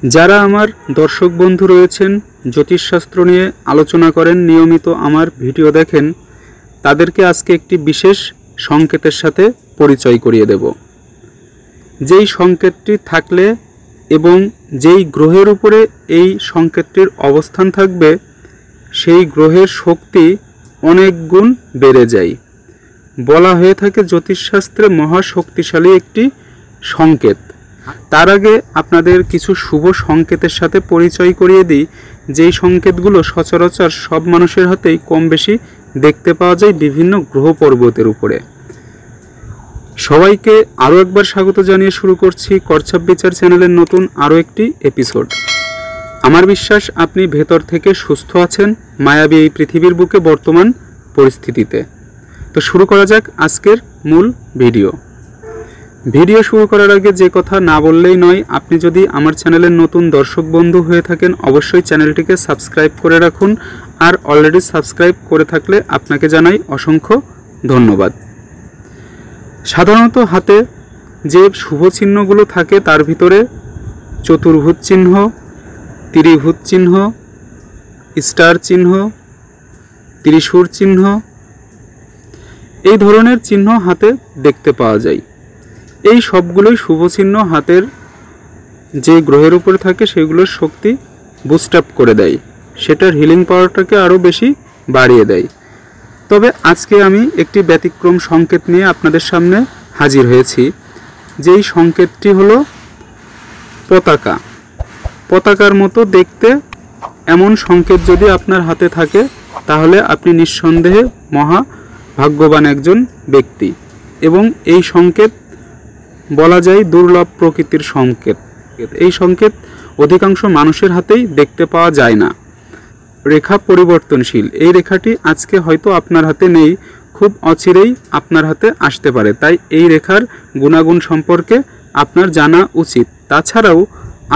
যারা আমার দর্শক বন্ধু রয়েছেন, জ্যোতিষশাস্ত্র নিয়ে আলোচনা করেন, নিয়মিত আমার ভিডিও দেখেন, তাদেরকে আজকে একটি বিশেষ সংকেতের সাথে পরিচয় করিয়ে দেব। যেই সংকেতটি থাকলে এবং যেই গ্রহের উপরে এই সংকেতটির অবস্থান থাকবে, সেই গ্রহের শক্তি অনেক গুণ বেড়ে যায়। বলা হয়ে থাকে জ্যোতিষশাস্ত্রে মহাশক্তিশালী একটি সংকেত। তার আগে আপনাদের কিছু শুভ সংকেতের সাথে পরিচয় করিয়ে দিই, যেই সংকেতগুলো সচরাচর সব মানুষের হাতেই কম বেশি দেখতে পাওয়া যায় বিভিন্ন গ্রহ পর্বতের উপরে। সবাইকে আরও একবার স্বাগত জানিয়ে শুরু করছি করছাপ বিচার চ্যানেলের নতুন আরও একটি এপিসোড। আমার বিশ্বাস আপনি ভেতর থেকে সুস্থ আছেন মায়াবী এই পৃথিবীর বুকে বর্তমান পরিস্থিতিতে। তো শুরু করা যাক আজকের মূল ভিডিও শুরু করার আগে যে কথা না বললেই নয়, আপনি যদি আমার চ্যানেলের নতুন দর্শক বন্ধু হয়ে থাকেন অবশ্যই চ্যানেলটিকে সাবস্ক্রাইব করে রাখুন, আর অলরেডি সাবস্ক্রাইব করে থাকলে আপনাকে জানাই অসংখ্য ধন্যবাদ। সাধারণত হাতে যে শুভ চিহ্নগুলো থাকে তার ভিতরে চতুর্ভুজ চিহ্ন, ত্রিভুজ চিহ্ন, স্টার চিহ্ন, ত্রিশূল চিহ্ন, এই ধরনের চিহ্ন হাতে দেখতে পাওয়া যায়। এই সবগুলোই শুভ চিহ্ন হাতের যে গ্রহের উপরে থাকে সেগুলোর শক্তি বুস্ট আপ করে দেয়, সেটার হিলিং পাওয়ারটাকে আরও বেশি বাড়িয়ে দেয়। তবে আজকে আমি একটি ব্যতিক্রম সংকেত নিয়ে আপনাদের সামনে হাজির হয়েছি। যেই সংকেতটি হলো পতাকা। পতাকার মতো দেখতে এমন সংকেত যদি আপনার হাতে থাকে তাহলে আপনি নিঃসন্দেহে মহা ভাগ্যবান একজন ব্যক্তি, এবং এই সংকেত বলা যায় দুর্লভ প্রকৃতির সংকেত। এই সংকেত অধিকাংশ মানুষের হাতেই দেখতে পাওয়া যায় না। রেখা পরিবর্তনশীল, এই রেখাটি আজকে হয়তো আপনার হাতে নেই, খুব অচিরেই আপনার হাতে আসতে পারে। তাই এই রেখার গুণাগুণ সম্পর্কে আপনার জানা উচিত। তাছাড়াও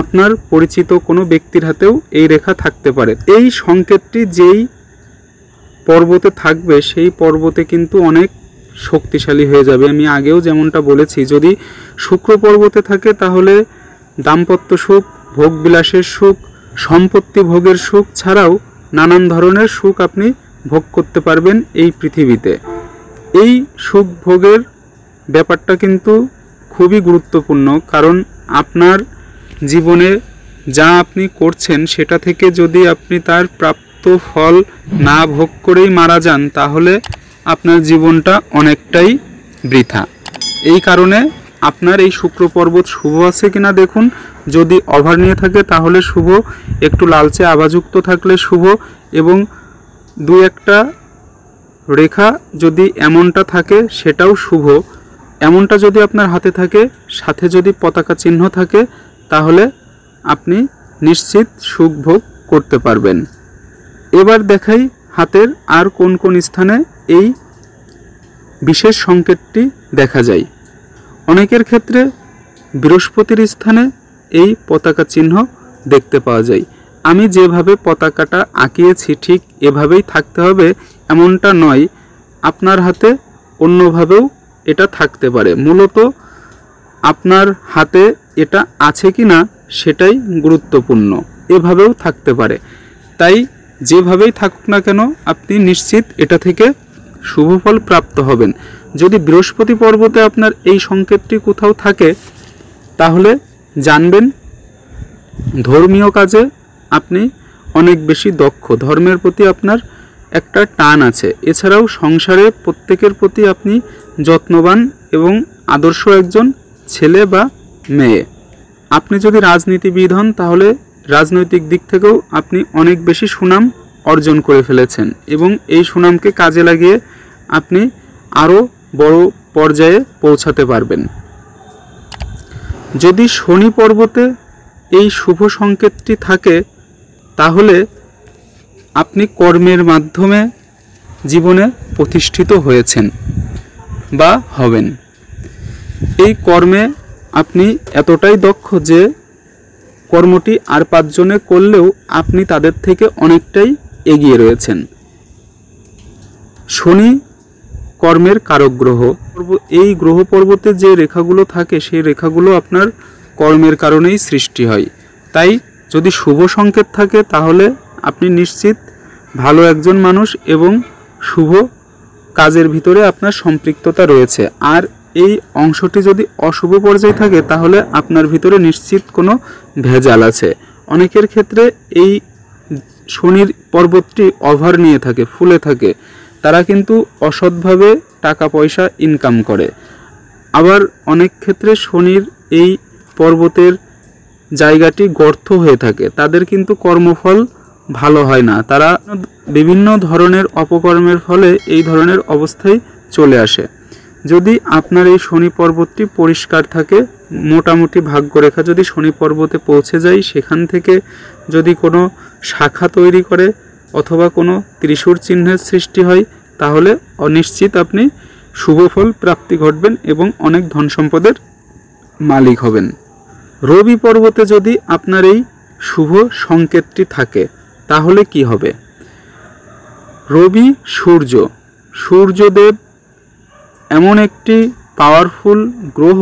আপনার পরিচিত কোনো ব্যক্তির হাতেও এই রেখা থাকতে পারে। এই সংকেতটি যেই পর্বতে থাকবে সেই পর্বতে কিন্তু অনেক শক্তিশালী হয়ে যাবে। আমি আগেও যেমনটা বলেছি, যদি শুক্র পর্বতে থাকে তাহলে দাম্পত্য সুখ, ভোগবিলাসের সুখ, সম্পত্তি ভোগের সুখ ছাড়াও নানান ধরনের সুখ আপনি ভোগ করতে পারবেন এই পৃথিবীতে। এই সুখ ভোগের ব্যাপারটা কিন্তু খুবই গুরুত্বপূর্ণ, কারণ আপনার জীবনে যা আপনি করছেন সেটা থেকে যদি আপনি তার প্রাপ্ত ফল না ভোগ করেই মারা যান তাহলে আপনার জীবনটা অনেকটাই বৃথা। এই কারণে আপনার এই শুক্র পর্বত শুভ আছে কিনা দেখুন। যদি ওভার নিয়ে থাকে তাহলে শুভ, একটু লালচে আভাযুক্ত থাকলে শুভ, এবং দু একটা রেখা যদি এমনটা থাকে সেটাও শুভ। এমনটা যদি আপনার হাতে থাকে, সাথে যদি পতাকা চিহ্ন থাকে, তাহলে আপনি নিশ্চিত সুখ ভোগ করতে পারবেন। এবার দেখাই হাতের আর কোন কোন স্থানে এই বিশেষ সংকেতটি দেখা যায়। অনেকের ক্ষেত্রে বৃহস্পতির স্থানে এই পতাকা চিহ্ন দেখতে পাওয়া যায়। আমি যেভাবে পতাকাটা আঁকিয়েছি ঠিক এভাবেই থাকতে হবে এমনটা নয়, আপনার হাতে অন্যভাবেও এটা থাকতে পারে। মূলত আপনার হাতে এটা আছে কি না সেটাই গুরুত্বপূর্ণ। এভাবেও থাকতে পারে। তাই যেভাবেই থাকুক না কেন আপনি নিশ্চিত এটা থেকে শুভ ফল প্রাপ্ত হবেন। যদি বৃহস্পতি পর্বতে আপনার এই সংকেতটি কোথাও থাকে তাহলে জানবেন ধর্মীয় কাজে আপনি অনেক বেশি দক্ষ, ধর্মের প্রতি আপনার একটা টান আছে। এছাড়াও সংসারে প্রত্যেকের প্রতি আপনি যত্নবান এবং আদর্শ একজন ছেলে বা মেয়ে। আপনি যদি রাজনীতিবিদ হন তাহলে রাজনৈতিক দিক থেকেও আপনি অনেক বেশি সুনাম অর্জন করে ফেলেছেন, এবং এই সুনামকে কাজে লাগিয়ে আপনি আরও বড় পর্যায়ে পৌঁছাতে পারবেন। যদি শনি পর্বতে এই শুভ সংকেতটি থাকে তাহলে আপনি কর্মের মাধ্যমে জীবনে প্রতিষ্ঠিত হয়েছেন বা হবেন। এই কর্মে আপনি এতটাই দক্ষ যে কর্মটি আর 5 জনে করলেও আপনি তাদের থেকে অনেকটাই এগিয়ে রয়েছেন। শনি কর্মের কারক গ্রহ। এই গ্রহ পর্বতে যে রেখাগুলো থাকে সেই রেখাগুলো আপনার কর্মের কারণেই সৃষ্টি হয়। তাই যদি শুভ সংকেত থাকে তাহলে আপনি নিশ্চিত ভালো একজন মানুষ এবং শুভ কাজের ভিতরে আপনার সম্পৃক্ততা রয়েছে। আর এই অংশটি যদি অশুভ পর্যায়ে থাকে তাহলে আপনার ভিতরে নিশ্চিত কোনো ভেজাল আছে। অনেকের ক্ষেত্রে এই শনির পর্বতটি ওভার নিয়ে থাকে, ফুলে থাকে, তারা কিন্তু অসৎভাবে টাকা পয়সা ইনকাম করে। আবার অনেক ক্ষেত্রে শনির এই পর্বতের জায়গাটি গর্ত হয়ে থাকে, তাদের কিন্তু কর্মফল ভালো হয় না, তারা বিভিন্ন ধরনের অপকর্মের ফলে এই ধরনের অবস্থায় চলে আসে। যদি আপনার এই শনি পর্বতটি পরিষ্কার থাকে, মোটামুটি ভাগ্যরেখা যদি শনি পর্বতে পৌঁছে যায়, সেখান থেকে যদি কোনো শাখা তৈরি করে অথবা কোনো ত্রিশূল চিহ্নের সৃষ্টি হয়, তাহলে অনিশ্চিত আপনি শুভ ফল প্রাপ্তি ঘটবেন এবং অনেক ধন সম্পদের মালিক হবেন। রবি পর্বতে যদি আপনার এই শুভ সংকেতটি থাকে তাহলে কি হবে? রবি সূর্যদেব এমন একটি পাওয়ারফুল গ্রহ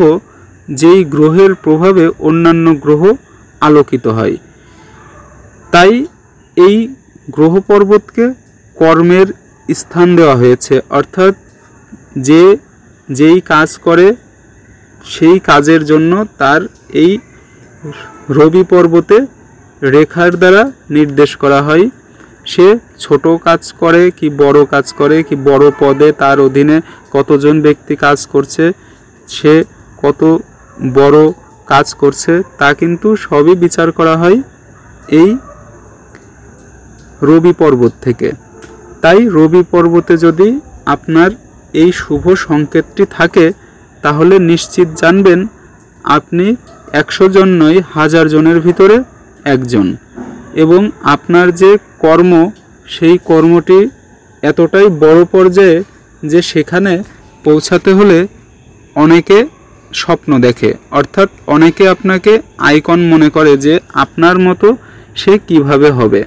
যেই গ্রহের প্রভাবে অন্যান্য গ্রহ আলোকিত হয়। তাই এই গ্রহ পর্বতকে কর্মের স্থান দেওয়া হয়েছে, অর্থাৎ যেই কাজ করে সেই কাজের জন্য তার এই রবি পর্বতে রেখার দ্বারা নির্দেশ করা হয়। সে ছোট কাজ করে কি বড় কাজ করে, কি বড় পদে তার অধীনে কতজন ব্যক্তি কাজ করছে, সে কত বড় কাজ করছে, তা কিন্তু সবই বিচার করা হয় এই রবি পর্বত থেকে। তাই রবি পর্বতে যদি আপনার এই শুভ সংকেতটি থাকে তাহলে নিশ্চিত জানবেন আপনি 100 জন নয়, 1000 জনের ভিতরে একজন। এবং আপনার যে কর্ম, সেই কর্মটি এতটাই বড় পর্যায়ে যে সেখানে পৌঁছাতে হলে অনেকে স্বপ্ন দেখে, অর্থাৎ অনেকে আপনাকে আইকন মনে করে যে আপনার মতো সে কিভাবে হবে।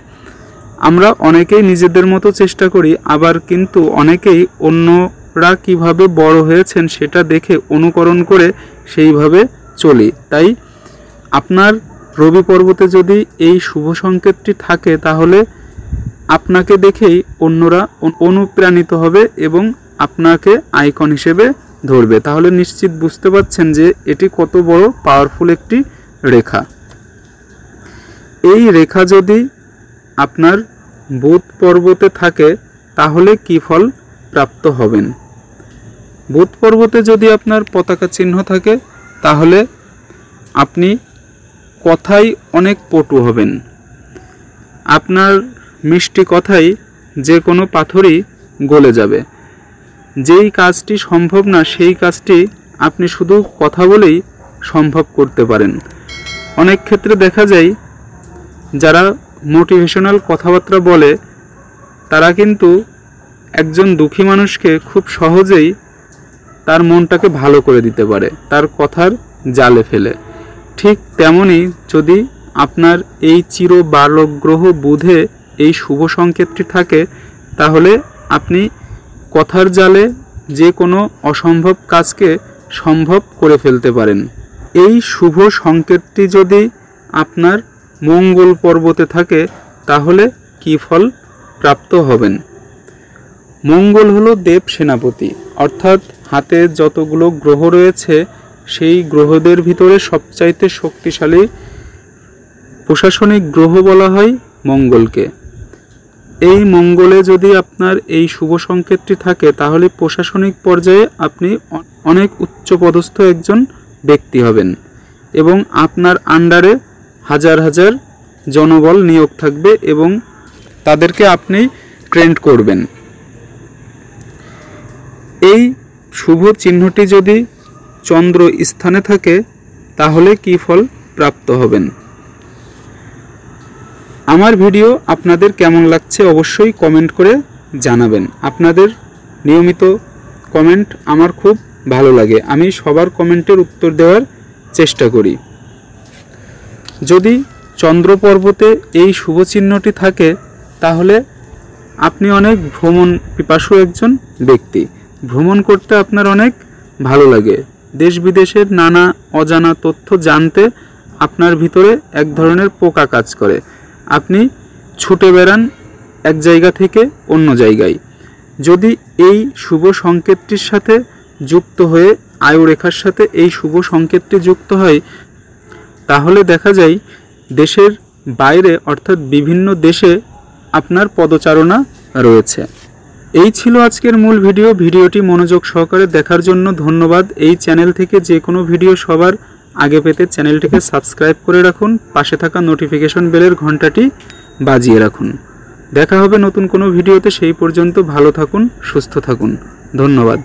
আমরা অনেকেই নিজেদের মতো চেষ্টা করি, আবার কিন্তু অনেকেই অন্যরা কিভাবে বড় হয়েছেন সেটা দেখে অনুকরণ করে সেইভাবে চলি। তাই আপনার রবি পর্বতে যদি এই শুভ সংকেতটি থাকে তাহলে আপনাকে দেখেই অন্যরা অনুপ্রাণিত হবে এবং আপনাকে আইকন হিসেবে ধরবে। তাহলে নিশ্চিত বুঝতে পারছেন যে এটি কত বড় পাওয়ারফুল একটি রেখা। এই রেখা যদি আপনার বুধ পর্বতে থাকে তাহলে কি ফল প্রাপ্ত হবেন? বুধ পর্বতে যদি আপনার পতাকা চিহ্ন থাকে তাহলে আপনি কথায় অনেক পটু হবেন। আপনার মিষ্টি কথাই যে কোনো পাথরই গলে যাবে। যেই কাজটি সম্ভব না সেই কাজটি আপনি শুধু কথা বলেই সম্ভব করতে পারেন। অনেক ক্ষেত্রে দেখা যায় যারা মোটিভেশনাল কথাবার্তা বলে তারা কিন্তু একজন দুঃখী মানুষকে খুব সহজেই তার মনটাকে ভালো করে দিতে পারে তার কথার জালে ফেলে। ঠিক তেমনি যদি আপনার এই চির বালক গ্রহ বুধে এই শুভ সংকেতটি থাকে তাহলে আপনি কথার জালে যে কোনো অসম্ভব কাজকে সম্ভব করে ফেলতে পারেন। এই শুভ সংকেতটি যদি আপনার মঙ্গল পর্বতে থাকে তাহলে কি ফল প্রাপ্ত হবেন? মঙ্গল হলো দেব সেনাপতি, অর্থাৎ হাতে যতগুলো গ্রহ রয়েছে সেই গ্রহদের ভিতরে সবচাইতে শক্তিশালী প্রশাসনিক গ্রহ বলা হয় মঙ্গলকে। এই মঙ্গলে যদি আপনার এই শুভ সংকেতটি থাকে তাহলে প্রশাসনিক পর্যায়ে আপনি অনেক উচ্চপদস্থ একজন ব্যক্তি হবেন এবং আপনার আন্ডারে হাজার হাজার জনবল নিয়োগ থাকবে এবং তাদেরকে আপনি ট্রেন্ড করবেন। এই শুভ চিহ্নটি যদি চন্দ্র স্থানে থাকে তাহলে কি ফল প্রাপ্ত হবেন? আমার ভিডিও আপনাদের কেমন লাগছে অবশ্যই কমেন্ট করে জানাবেন। আপনাদের নিয়মিত কমেন্ট আমার খুব ভালো লাগে, আমি সবার কমেন্টের উত্তর দেওয়ার চেষ্টা করি। যদি চন্দ্র পর্বতে এই শুভ চিহ্নটি থাকে তাহলে আপনি অনেক ভ্রমণ পিপাসু একজন ব্যক্তি। ভ্রমণ করতে আপনার অনেক ভালো লাগে, দেশ বিদেশের নানা অজানা তথ্য জানতে আপনার ভিতরে এক ধরনের পোকা কাজ করে, আপনি ছুটে বেড়ান এক জায়গা থেকে অন্য জায়গায়। যদি এই শুভ সংকেতটির সাথে যুক্ত হয়ে আয়ুরেখার সাথে এই শুভ সংকেতটি যুক্ত হয়, তাহলে দেখা যায় দেশের বাইরে অর্থাৎ বিভিন্ন দেশে আপনার পদচারণা রয়েছে। এই ছিল আজকের মূল ভিডিও। ভিডিওটি মনোযোগ সহকারে দেখার জন্য ধন্যবাদ। এই চ্যানেল থেকে যে কোনো ভিডিও সবার আগে পেতে চ্যানেলটিকে সাবস্ক্রাইব করে রাখুন, পাশে থাকা নোটিফিকেশন বেলের ঘন্টাটি বাজিয়ে রাখুন। দেখা হবে নতুন কোনো ভিডিওতে, সেই পর্যন্ত ভালো থাকুন, সুস্থ থাকুন। ধন্যবাদ।